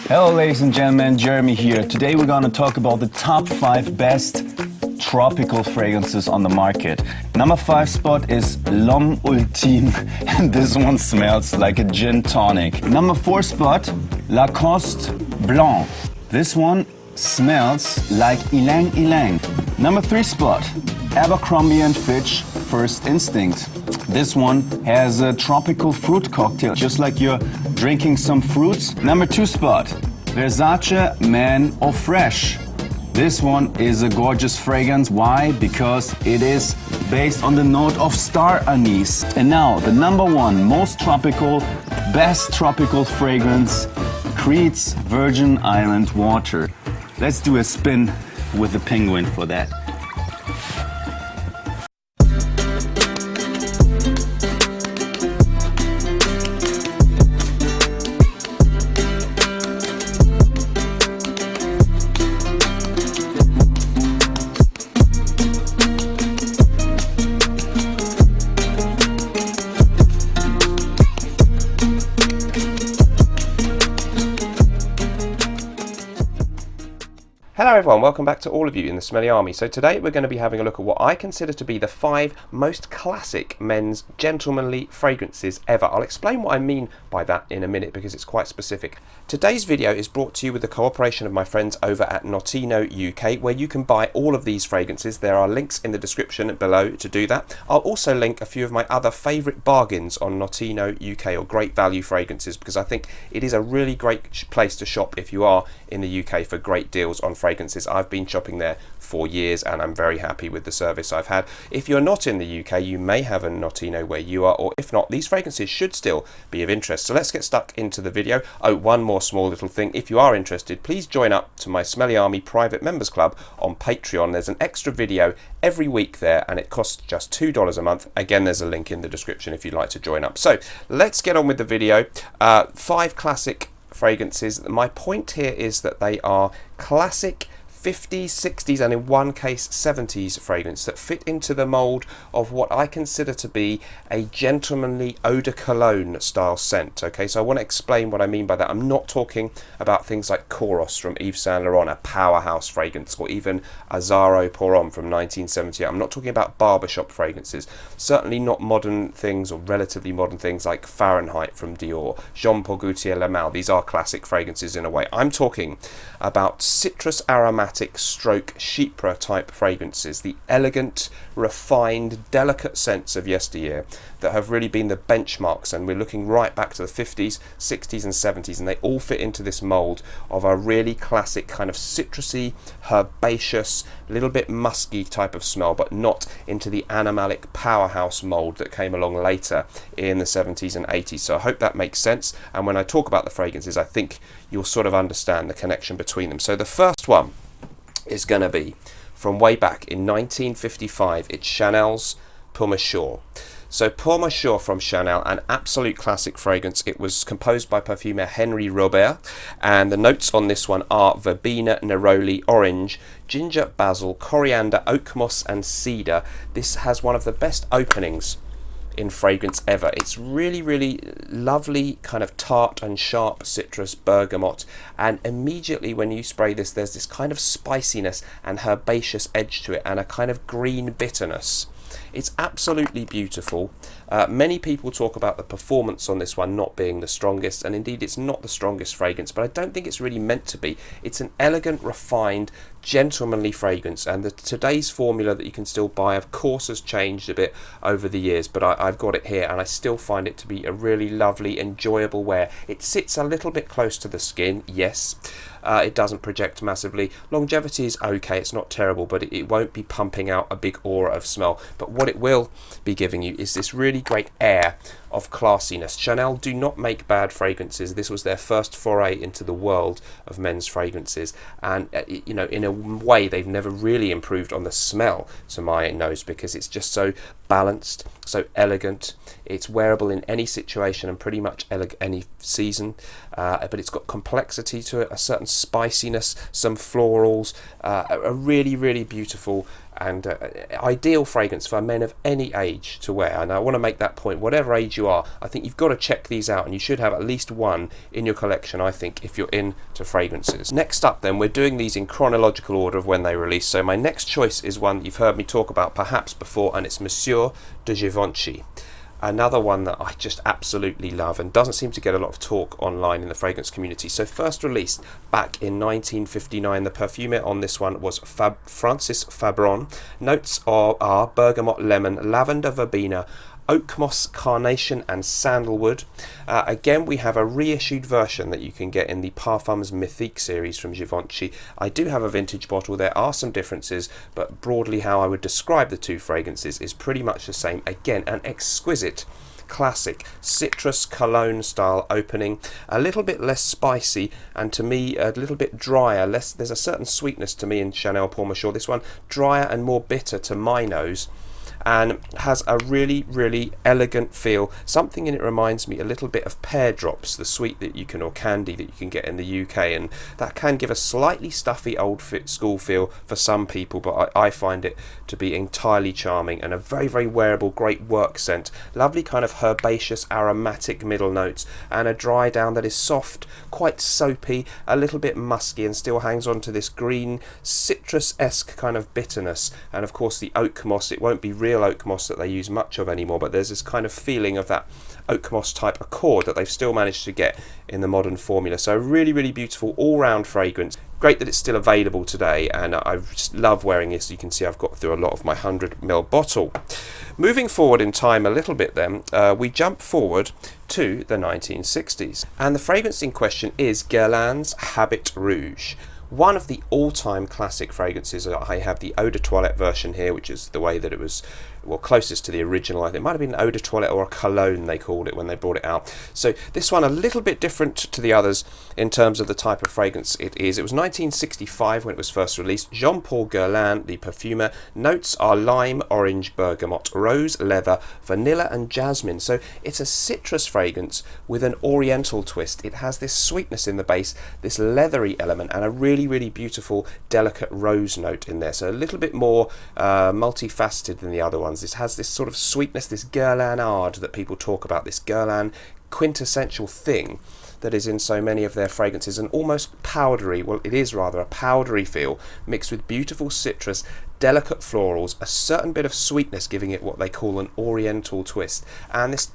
Hello ladies and gentlemen, Jeremy here. Today we're going to talk about the top 5 best tropical fragrances on the market. Number 5 spot is L'Homme Ultime, and this one smells like a gin tonic. Number 4 spot, Lacoste Blanc. This one smells like Ylang Ylang. Number 3 spot, Abercrombie & Fitch First Instinct. This one has a tropical fruit cocktail, just like you're drinking some fruits. Number 2 spot, Versace Man Eau Fresh. This one is a gorgeous fragrance. Why? Because it is based on the note of star anise. And now, the number 1 most tropical, best tropical fragrance, Creed's Virgin Island Water. Let's do a spin with the penguin for that. Hello everyone, welcome back to all of you in the Smelly Army. So today we're going to be having a look at what I consider to be the 5 most classic men's gentlemanly fragrances ever. I'll explain what I mean by that in a minute because it's quite specific. Today's video is brought to you with the cooperation of my friends over at Notino UK, where you can buy all of these fragrances. There are links in the description below to do that. I'll also link a few of my other favourite bargains on Notino UK, or great value fragrances, because I think it is a really great place to shop if you are in the UK for great deals on fragrances. I've been shopping there for years and I'm very happy with the service I've had. If you're not in the UK, you may have a Notino where you are, or if not, these fragrances should still be of interest. So let's get stuck into the video. Oh, one more small little thing. If you are interested, please join up to my Smelly Army private members club on Patreon. There's an extra video every week there and it costs just $2 a month. Again, there's a link in the description if you'd like to join up. So let's get on with the video. 5 classic fragrances. My point here is that they are classic 50s, 60s and in one case 70s fragrance that fit into the mould of what I consider to be a gentlemanly eau de cologne style scent. Okay, so I want to explain what I mean by that. I'm not talking about things like Kouros from Yves Saint Laurent, a powerhouse fragrance, or even Azzaro Pour Homme from 1978. I'm not talking about barbershop fragrances, certainly not modern things or relatively modern things like Fahrenheit from Dior, Jean Paul Gaultier Le Male. These are classic fragrances in a way. I'm talking about citrus aromatic stroke chypre type fragrances, the elegant, refined, delicate scents of yesteryear that have really been the benchmarks, and we're looking right back to the 50s, 60s and 70s, and they all fit into this mould of a really classic kind of citrusy, herbaceous, little bit musky type of smell, but not into the animalic powerhouse mould that came along later in the 70s and 80s. So I hope that makes sense, and when I talk about the fragrances I think you'll sort of understand the connection between them. So the first one is going to be from way back in 1955. It's Chanel's Pour Monsieur. So Pour Monsieur from Chanel, an absolute classic fragrance. It was composed by perfumer Henry Robert, and the notes on this one are verbena, neroli, orange, ginger, basil, coriander, oak moss and cedar. This has one of the best openings in fragrance ever. It's really, really lovely, kind of tart and sharp citrus, bergamot, and immediately when you spray this, there's this kind of spiciness and herbaceous edge to it, and a kind of green bitterness. It's absolutely beautiful. Many people talk about the performance on this one not being the strongest, and indeed it's not the strongest fragrance, but I don't think it's really meant to be. It's an elegant, refined, gentlemanly fragrance, and today's formula that you can still buy of course has changed a bit over the years, but I've got it here and I still find it to be a really lovely, enjoyable wear. It sits a little bit close to the skin, yes. It doesn't project massively. Longevity is okay, it's not terrible, but it won't be pumping out a big aura of smell. But what it will be giving you is this really great air of classiness. Chanel do not make bad fragrances. This was their first foray into the world of men's fragrances, and you know, in a way they've never really improved on the smell to my nose, because it's just so balanced, so elegant. It's wearable in any situation and pretty much any season, but it's got complexity to it, a certain spiciness, some florals, a really, really beautiful and ideal fragrance for men of any age to wear. And I want to make that point, whatever age you are, I think you've got to check these out, and you should have at least one in your collection, I think, if you're into fragrances. Next up then, we're doing these in chronological order of when they release. So my next choice is one that you've heard me talk about perhaps before, and it's Monsieur de Givenchy. Another one that I just absolutely love and doesn't seem to get a lot of talk online in the fragrance community. So first released back in 1959, the perfumer on this one was Francis Fabron. Notes are bergamot, lemon, lavender verbena, oak moss, carnation and sandalwood. Again, we have a reissued version that you can get in the Parfums Mythique series from Givenchy. I do have a vintage bottle. There are some differences, but broadly how I would describe the two fragrances is pretty much the same. Again, an exquisite classic citrus cologne style opening, a little bit less spicy, and to me a little bit drier. There's a certain sweetness to me in Chanel Pour Monsieur. This one drier and more bitter to my nose, and has a really, really elegant feel. Something in it reminds me a little bit of pear drops, the sweet that you can, or candy that you can get in the UK, and that can give a slightly stuffy old school feel for some people, but I find it to be entirely charming, and a very, very wearable, great work scent. Lovely kind of herbaceous aromatic middle notes, and a dry down that is soft, quite soapy, a little bit musky, and still hangs on to this green citrus-esque kind of bitterness. And of course the oak moss, it won't be real oak moss that they use much of anymore, but there's this kind of feeling of that oak moss type accord that they've still managed to get in the modern formula. So really, really beautiful all-round fragrance. Great that it's still available today, and I just love wearing this. You can see I've got through a lot of my 100ml bottle. Moving forward in time a little bit then, we jump forward to the 1960s, and the fragrance in question is Guerlain's Habit Rouge. One of the all-time classic fragrances. I have the Eau de Toilette version here, which is the way that it was, well, closest to the original. I think it might have been Eau de Toilette or a cologne they called it when they brought it out. So this one a little bit different to the others in terms of the type of fragrance it is. It was 1965 when it was first released. Jean-Paul Guerlain, the perfumer. Notes are lime, orange, bergamot, rose, leather, vanilla and jasmine. So it's a citrus fragrance with an oriental twist. It has this sweetness in the base, this leathery element, and a really, really beautiful delicate rose note in there. So a little bit more multifaceted than the other ones. This has this sort of sweetness, this Guerlainade that people talk about, this Guerlain quintessential thing that is in so many of their fragrances, and almost powdery, well it is rather a powdery feel mixed with beautiful citrus, delicate florals, a certain bit of sweetness giving it what they call an oriental twist, and this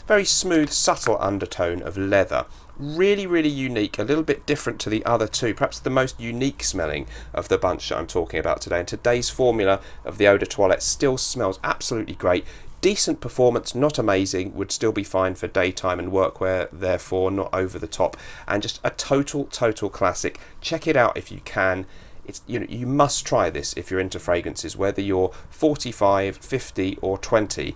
very smooth subtle undertone of leather. Really, really unique, a little bit different to the other two, perhaps the most unique smelling of the bunch that I'm talking about today. And today's formula of the Eau de Toilette still smells absolutely great. Decent performance, not amazing, would still be fine for daytime and workwear, therefore not over the top, and just a total classic. Check it out if you can. It's, you must try this if you're into fragrances, whether you're 45, 50 or 20.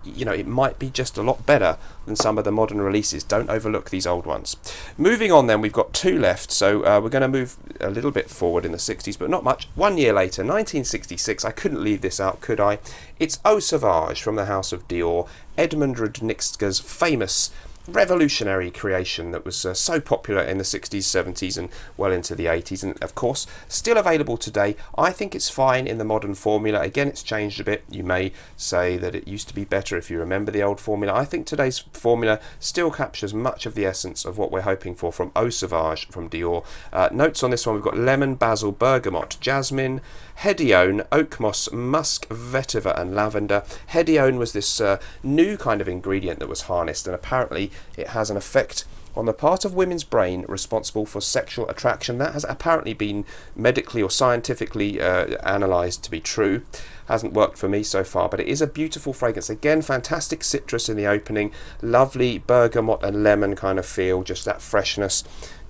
It might be just a lot better than some of the modern releases. Don't overlook these old ones. Moving on then, we've got two left, so we're going to move a little bit forward in the 60s, but not much. 1 year later, 1966, I couldn't leave this out, could I? It's Eau Sauvage from the house of Dior, Edmond Rudnitska's famous revolutionary creation that was so popular in the 60s, 70s and well into the 80s, and of course still available today. I think it's fine in the modern formula. Again, it's changed a bit. You may say that it used to be better if you remember the old formula. I think today's formula still captures much of the essence of what we're hoping for from Eau Sauvage from Dior. Notes on this one, we've got lemon, basil, bergamot, jasmine, hedione, oak moss, musk, vetiver and lavender. Hedione was this new kind of ingredient that was harnessed, and apparently it has an effect on the part of women's brain responsible for sexual attraction. That has apparently been medically or scientifically analysed to be true. Hasn't worked for me so far, but it is a beautiful fragrance. Again, fantastic citrus in the opening, lovely bergamot and lemon kind of feel, just that freshness.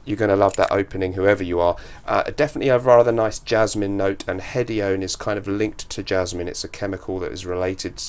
You're going to love that opening, whoever you are. Definitely a rather nice jasmine note, and hedione is kind of linked to jasmine. It's a chemical that is related.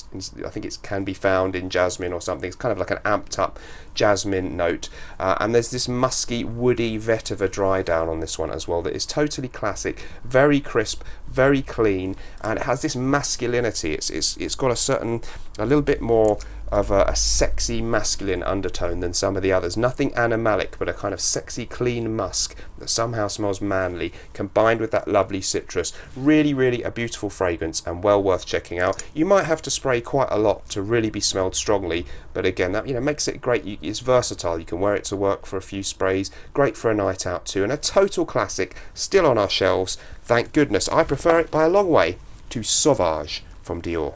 I think it can be found in jasmine or something. It's kind of like an amped up jasmine note. And there's this musky, woody vetiver dry down on this one as well that is totally classic, very crisp, very clean, and it has this masculinity. It's got a little bit more of a sexy masculine undertone than some of the others. Nothing animalic, but a kind of sexy clean musk that somehow smells manly, combined with that lovely citrus. Really, really a beautiful fragrance and well worth checking out. You might have to spray quite a lot to really be smelled strongly, but again, that makes it great. It's versatile. You can wear it to work for a few sprays. Great for a night out too, and a total classic, still on our shelves. Thank goodness. I prefer it by a long way to Sauvage from Dior.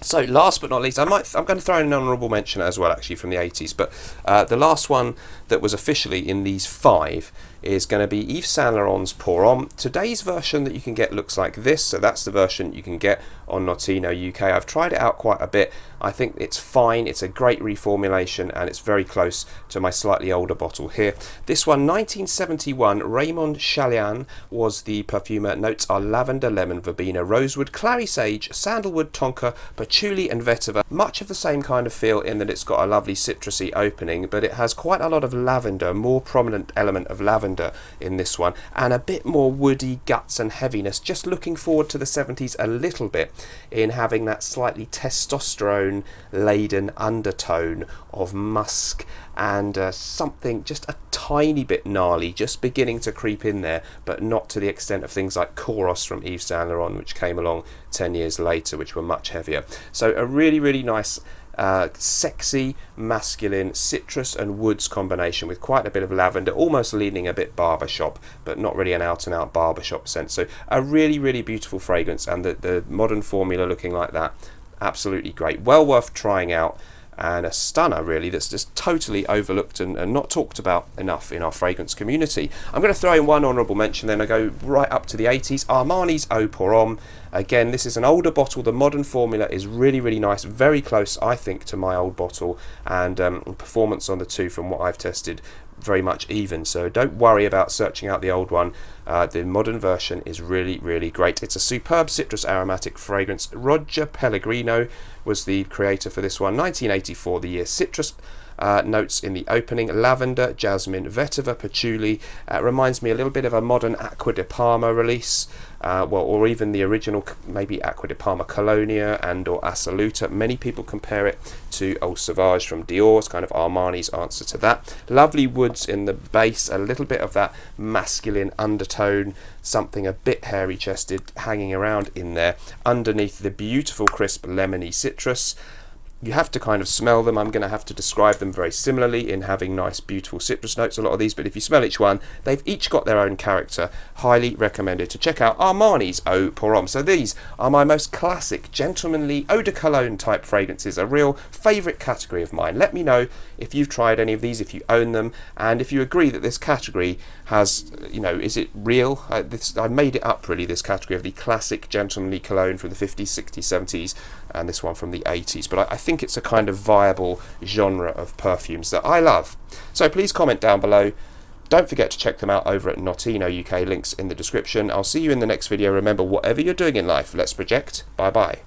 So last but not least, I'm going to throw in an honourable mention as well, actually, from the 80s, but the last one that was officially in these 5 is going to be Yves Saint Laurent's Pour Homme. Today's version that you can get looks like this, so that's the version you can get on Notino UK. I've tried it out quite a bit. I think it's fine. It's a great reformulation, and it's very close to my slightly older bottle here. This one, 1971, Raymond Sheeley was the perfumer. Notes are lavender, lemon, verbena, rosewood, clary sage, sandalwood, tonka, patchouli and vetiver. Much of the same kind of feel in that it's got a lovely citrusy opening, but it has quite a lot of lavender, more prominent element of lavender in this one, and a bit more woody guts and heaviness. Just looking forward to the 70s a little bit in having that slightly testosterone laden undertone of musk and something just a tiny bit gnarly just beginning to creep in there, but not to the extent of things like Chorus from Yves Saint Laurent, which came along 10 years later, which were much heavier. So a really, really nice sexy masculine citrus and woods combination with quite a bit of lavender, almost leaning a bit barbershop, but not really an out and out barbershop scent. So a really, really beautiful fragrance, and the modern formula looking like that, absolutely great, well worth trying out, and a stunner really that's just totally overlooked and not talked about enough in our fragrance community. I'm going to throw in one honourable mention, then I go right up to the 80s. Armani's Eau Pour Homme. Again, this is an older bottle. The modern formula is really, really nice, very close I think to my old bottle, and performance on the two from what I've tested very much even, so don't worry about searching out the old one. The modern version is really, really great. It's a superb citrus aromatic fragrance. Roger Pellegrino was the creator for this one. 1984 the year. Citrus notes in the opening, lavender, jasmine, vetiver, patchouli. Reminds me a little bit of a modern Acqua di Parma release, or even the original, maybe Acqua di Parma Colonia and or Assoluta. Many people compare it to Eau Sauvage from Dior. It's kind of Armani's answer to that. Lovely woods in the base, a little bit of that masculine undertone, something a bit hairy chested hanging around in there, underneath the beautiful crisp lemony citrus. You have to kind of smell them. I'm going to have to describe them very similarly in having nice, beautiful citrus notes, a lot of these, but if you smell each one, they've each got their own character. Highly recommended to check out Armani's Eau Pour Homme. So these are my most classic, gentlemanly, eau de cologne type fragrances, a real favourite category of mine. Let me know if you've tried any of these, if you own them, and if you agree that this category has, is it real? I made it up, really, this category of the classic gentlemanly cologne from the 50s, 60s, 70s, and this one from the 80s. But I think it's a kind of viable genre of perfumes that I love. So please comment down below. Don't forget to check them out over at Notino UK, links in the description. I'll see you in the next video. Remember, whatever you're doing in life, let's project. Bye bye.